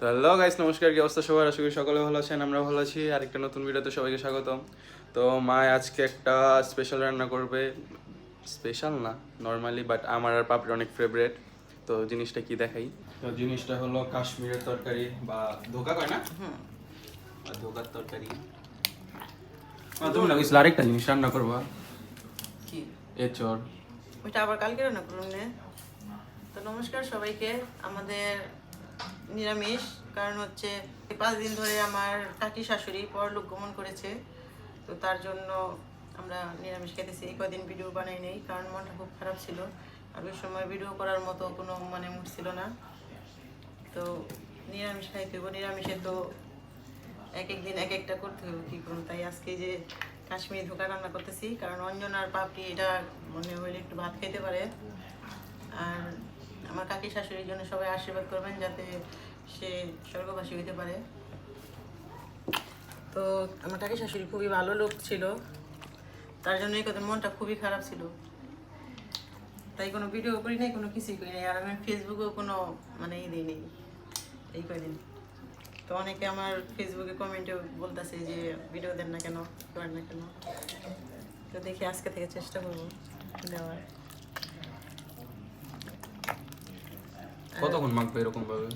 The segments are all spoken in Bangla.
তো হ্যালো গাইস, নমস্কার। কি অবস্থা সবার? আশা করি সকলে ভালো আছেন, আমরা ভালো আছি। আরেকটা নতুন ভিডিওতে সবাইকে স্বাগতম। তো মা আজকে একটা স্পেশাল রান্না করবে। স্পেশাল না, নর্মালি, বাট আমার আর পাপড়ির অনেক ফেভারিট। তো জিনিসটা কি দেখাই। তো জিনিসটা হলো কাশ্মীরের তরকারি বা ধোকা কয় না, ধোকার তরকারি। তুমি না কিছু আরেকটা জিনিস রান্না করবা, কি এচর। ওইটা আবার কালকে রান্না করুন না। তো নমস্কার সবাইকে। আমাদের নিরামিষ, কারণ হচ্ছে 5 দিন ধরে আমার কাকি শাশুড়ি পরলোক গমন করেছে। তো তার জন্য আমরা নিরামিষ খেতেছি। এই কদিন ভিডিও বানাই নেই, কারণ মনটা খুব খারাপ ছিল। আর ওই সময় ভিডিও করার মতো কোনো মুড ছিল না। তো নিরামিষ খাইতে হইব, নিরামিষে তো এক এক দিন এক একটা করতে হবে, কী করুন। তাই আজকে যে কাশ্মীরি ধোকা রান্না করতেছি, কারণ অঞ্জন আর পাপড়ি এটা মনে হইলে একটু ভাত খাইতে পারে। আর আমার কাকি শাশুড়ির জন্য সবাই আশীর্বাদ করবেন, যাতে সে স্বর্গবাসী হইতে পারে। তো আমার কাকি শাশুড়ি খুবই ভালো লোক ছিল, তার জন্য এই কথা মনটা খুবই খারাপ ছিল। তাই কোনো ভিডিও করি নাই, কোনো কিছুই করি নাই। আর আমি ফেসবুকেও কোনো ই দিই নেই এই কয়দিন। তো অনেকে আমার ফেসবুকে কমেন্টে বলতেছে যে ভিডিও দেন না কেন, করেন না কেন। তো দেখি আজকে থেকে চেষ্টা করবো দেওয়ার। কতক্ষণ মাখবে এরকম ভাবে?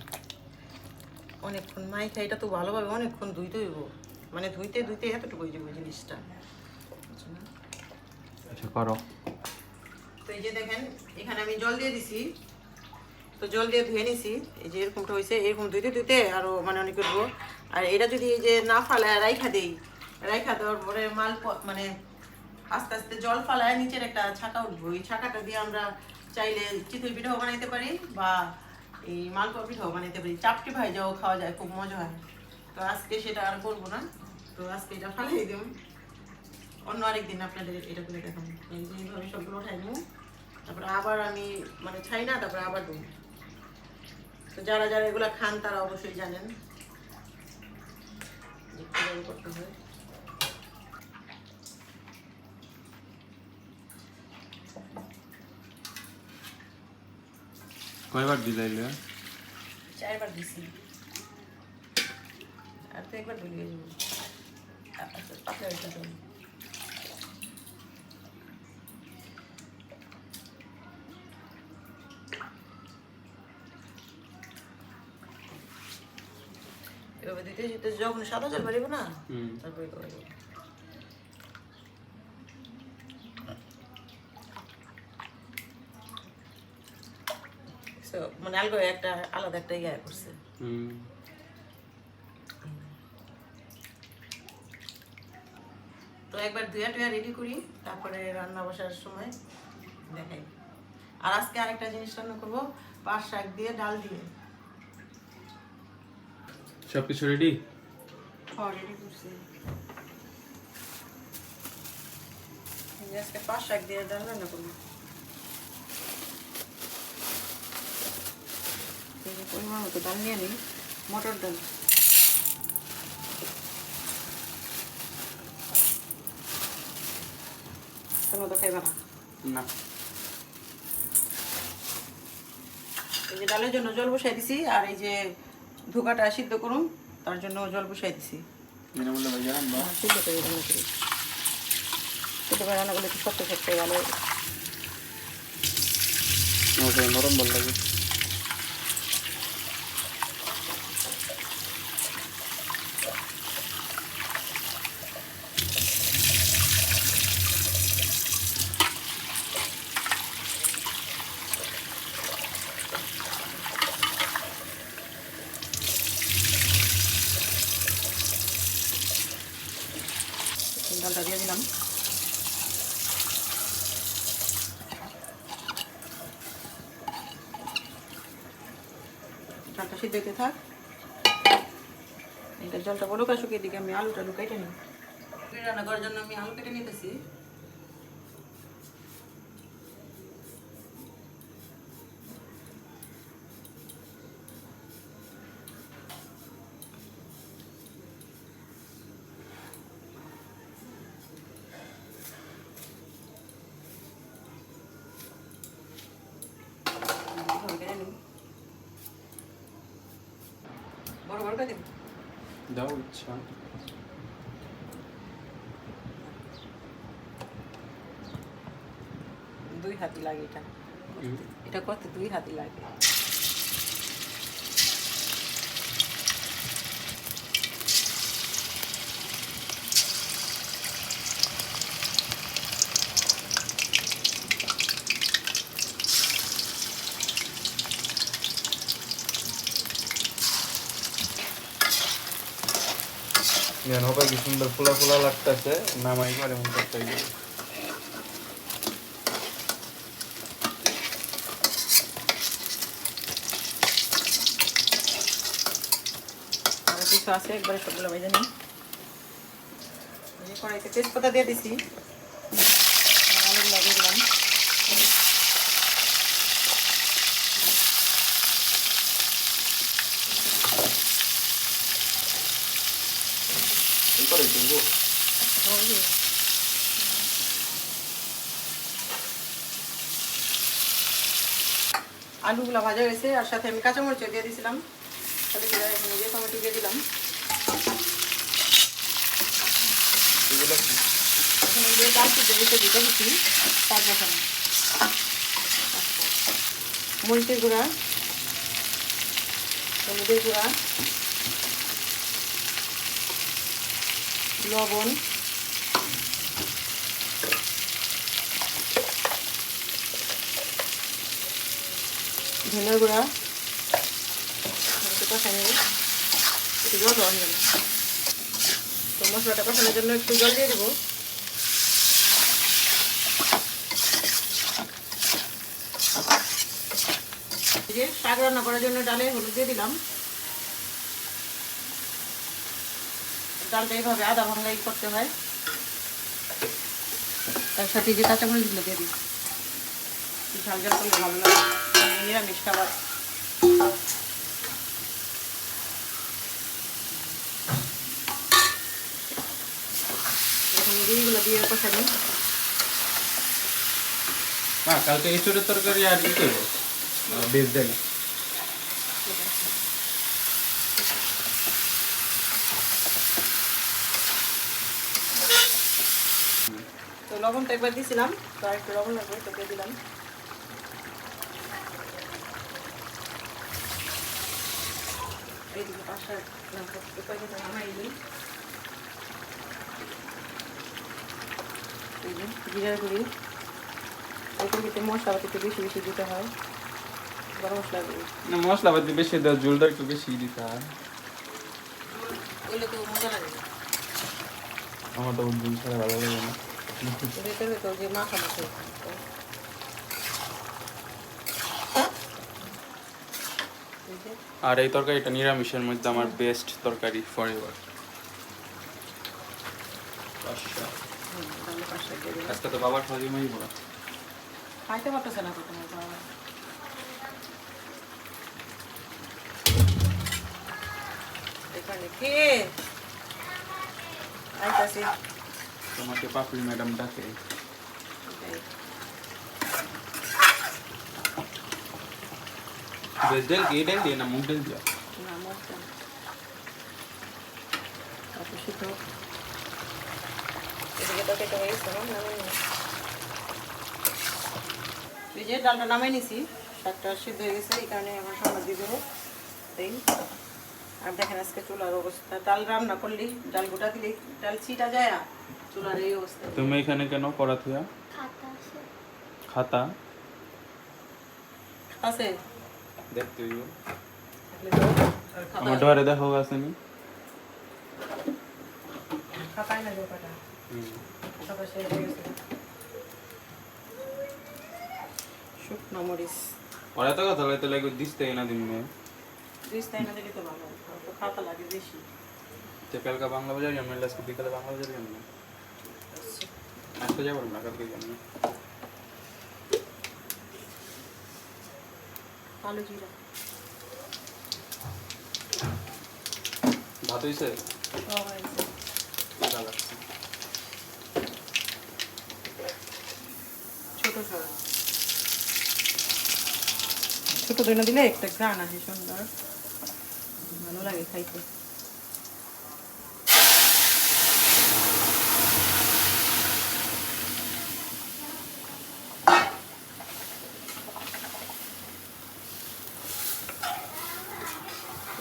অনেকক্ষণ মাইখা এটা তো ভালোভাবে অনেকক্ষণ ধুইতে হইব, মানে ধুইতে ধুইতে এতটুকু হয়ে যাবে জিনিসটা। আচ্ছা করো। তো এই যে দেখেন, এখানে আমি জল দিয়ে দিছি। তো জল দিয়ে ধুয়ে নিছি। এই যে এরকমটা হয়েছে, এরকম ধুইতে ধুইতে আরও অনেক করবো। আর এটা যদি এই যে না ফালায় রাইখা দেই, রাইখা দেওয়ার পরে মানে আস্তে আস্তে জল ফালায় নিচের একটা ছাকা উঠবো। এই ছাকাটা দিয়ে আমরা চাইলে চিতই পিঠাও বানাইতে পারি, বা এই মালপোয়া পিঠাও বানাইতে পারি। চাপটি ভাইজাও খাওয়া যায়, খুব মজা হয়। তো আজকে সেটা আর করবো না। তো আজকে এটা ফালাই দেব, অন্য আরেকদিন আপনাদের এটা করে দেখাবো। এই যে এইভাবে সবগুলো উঠাই নেব, তারপরে আবার আমি ছাই না, তারপরে আবার দেবো। তো যারা যারা এগুলো খান তারা অবশ্যই জানেন যে কীভাবে করতে হয়। কয়বার দিলাইলে? 4বার দিছি, আর তো একবার ভুলে যাবো। আচ্ছা, পাতলা হয়েছে তো। এভাবে দিতে দিতে যখন সাদা জল বাড়িব না, তারপরে করে দেবো। আলগো একটা আলাদা একটা ইয়ে করছে। তো একবার ধুয়া টুয়া রেডি করি, তারপরে রান্না বসার সময় দেখাই। আর আজকে আরেকটা জিনিস রান্না করবো, পাট শাক দিয়ে ডাল দিয়ে। সবকিছু রেডি? হ্যাঁ, রেডি করছি। আজকে পাট শাক দিয়ে ডাল রান্না করবো। পরিমাণ মতো ডাল নিয়ে নিই, মটর ডাল। তোমরা তো খাইবা না। এই যে ডালের জন্য জল বসাই দিছি, আর এই যে ধোকাটা সিদ্ধ করুন তার জন্য জল বসাই দিছি। সিদ্ধ করে রান্না করি, সিদ্ধ করে রান্না করলে একটু শক্ত শক্ত ভালো। নরম ভালো লাগে। ডালটা দিয়ে দিলাম। ডালটা সিদ্ধ হতে থাক। এটা জলটা বড় কাজ শুকিয়ে দিকে আমি আলুটা কেটে নিই। রান্না করার জন্য আমি আলু কেটে নিতেছি। বড় বড় করে দিন। দাও ইচ্ছা। দুই হাতি লাগে এটা, এটা করতে 2 হাতি লাগে। যেন হবে কি সুন্দর ফোলা ফোলা লাগতেছে, নামাই করে মন করতে আর কিছু আছে একবারে সবগুলো ভেজে নিই। এই কড়াইতে তেজপাতা দিয়ে দিছি, আলুগুলো দিয়ে দিলাম। এই করে দেবো। আলুগুলো ভাজা হয়েছে, আর সাথে আমি কাঁচামরিচ দিয়ে দিয়েছিলাম। তাহলে কি এখন এই যে টমেটো দিয়ে দিলাম। এগুলো কি? এখন এই যে ডাল সিদ্ধ দিতে দিচ্ছি, তারপর মরিচের গুঁড়া, হলুদের গুঁড়া, লবণ, ধনিয়ার গুঁড়া, একটু কষা নেব, একটু জল দেওয়া যাবে। তো মশলাটা কষানোর জন্য একটু জল দিয়ে দেবো। এই যে শাক রান্না করার জন্য ডালে হলুদ দিয়ে দিলাম। ডালটা এইভাবে আধা ভাঙাই করতে হয়। তার সাথে যে কাঁচামরিচগুলো দিয়ে দিই, ঝাল ঝাল করলে ভালো লাগে, নিরামিষ খাবার। এখন এইগুলো দিয়ে কষা দিই। হ্যাঁ, কালকে এঁচড়ের তরকারি আর ই করবো, বেশ দেয়। তো লবণটা একবার দিয়েছিলাম, তো আর একটু লবণ লাগবে, তো দিয়ে দিলাম। এইদিকে পাশে নামাই দিই। জিরার গুঁড়ি, এটার ভিতরে মশলাপাতি একটু বেশি বেশি দিতে হয়। গরম মশলা দিই, না মশলাপাতি বেশি দেওয়া, ঝোলটা একটু বেশি দিতে হয়। ওইগুলো তো মজা লাগে। আমার তো ঝোল ছাড়া ভালো লাগে না। ভেতরে তো যে মাখা মাখা আর এই তরকারিটা নিরামিষের মধ্যে আমার বেস্ট তরকারি ফর এভার। আজকে তো বাবার খাওয়া মাই বড় খাইতে পারতেছে না তো তোমার বাবা। এখানে কে আইতাছে? তোমাকে পাপড়ি ম্যাডাম ডাকে। বেশ ডাল কি ডাল দিয়ে না মুগ ডাল দিয়া? না মরতাম তারপর শুধু এদিকে তো কেটে হয়ে গেছে না, নামিয়ে নিই। এই যে ডালটা নামিয়ে নিছি, শাকটা সিদ্ধ হয়ে গেছে, এই কারণে এখন সামনে দিয়ে দেবো তেল। আর দেখেন আজকে চুলার অবস্থা, ডাল রান্না করলেই ডাল গোটা দিলেই ডাল ছিটা যায়, আর চুলার এই অবস্থা। তুমি এখানে কেন পড়া থুয়া? খাতা আছে দেখতে হইব। থাকলে তো আর খাতা আমার ডরে দেখো আসেনি। খাতায় না দোকানটা খাতা শেষ হয়ে গেছে। শুকনো মরিচ ওরা তো কথা বলতে লাগে দিতে না দিন মে। দিস তাই না দিলে তো ভালো, তো খাতা লাগে বেশি। তো কালকে বাংলা বাজার যাবো, আজকে বিকালে বাংলা বাজার যাবো না, আজকে যাবো না, কালকে যাবো না। কালো জিরা ভাত হইছে? হয়েছে। ভালো লাগছে। ছোট ছোট দইনা দিলে একটা গান আসে সুন্দর, ভালো লাগে খাইতে।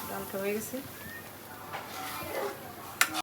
ডালটা হয়ে গেছে।